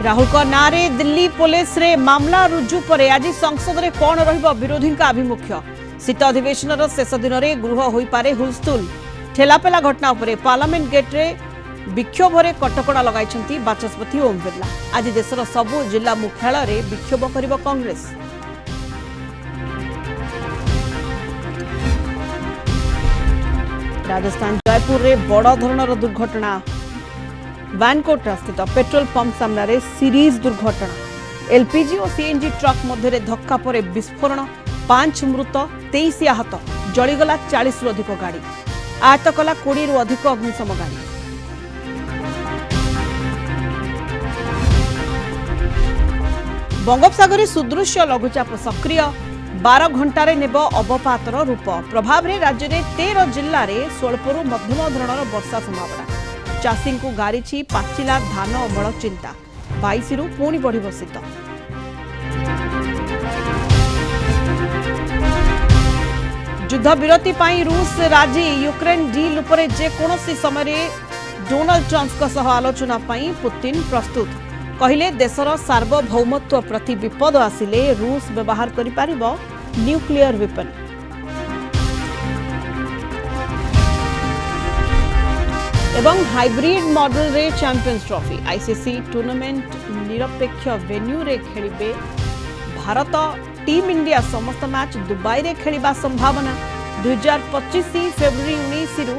राहुल का नारे दिल्ली पुलिस रे मामला रुजु पर आज संसद में कौन रहिबो विरोधी का आभिमुख्य शीत अधिवेशन शेष दिन में गृह हो पारे हुलस्थुल ठेलापेला घटना उपरे पार्लियामेंट गेट रे विक्षोभ रे कटकड़ा लगाई बाचस्पति ओम बिरला। आज देशर सबु जिला मुख्यालय रे विक्षोभ करिबो कांग्रेस। राजस्थान जयपुर रे बड़ धरणर दुर्घटना वानकोटा स्थित पेट्रोल पंप सामने सीरीज दुर्घटना एलपीजी और सीएनजी ट्रक मध्य धक्का पर विस्फोरण 5 मृत 23 आहत जलीगला 40 रु अधिक गाड़ी आहत कला 20 रु अधिक अग्निशम गाड़ी। बंगोपसागर सुदृश्य लघुचाप सक्रिय 12 घंटे नेब अवपातर रूप प्रभाव रे राज्य में 13 जिले में स्वल्परू मध्यम धरणर वर्षा संभावना चाषी को गारिछि पाचिला धान अमल चिंता 22 रु पुणी बढ़िबो शीत। युद्ध विरति पाई रूस राजी यूक्रेन डील उपरे जेकोसी समय डोनाल्ड ट्रम्प सह आलोचना पाई पुतिन प्रस्तुत कहले देशर सार्वभौमत्व प्रति विपद आसिले रूस व्यवहार करि पारिबो न्यूक्लियर वेपन। एवं हाइब्रिड मॉडल रे चैंपियंस ट्रॉफी आईसीसी टूर्नामेंट निरपेक्ष वेन्यू रे खेलिबे भारत टीम इंडिया समस्त मैच दुबई रे खेलिबा संभावना 2025 फेब्रुआरी 19 रु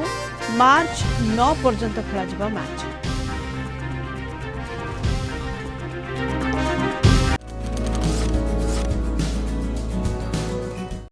मार्च 9 पर्यंत खेला जिबा मैच।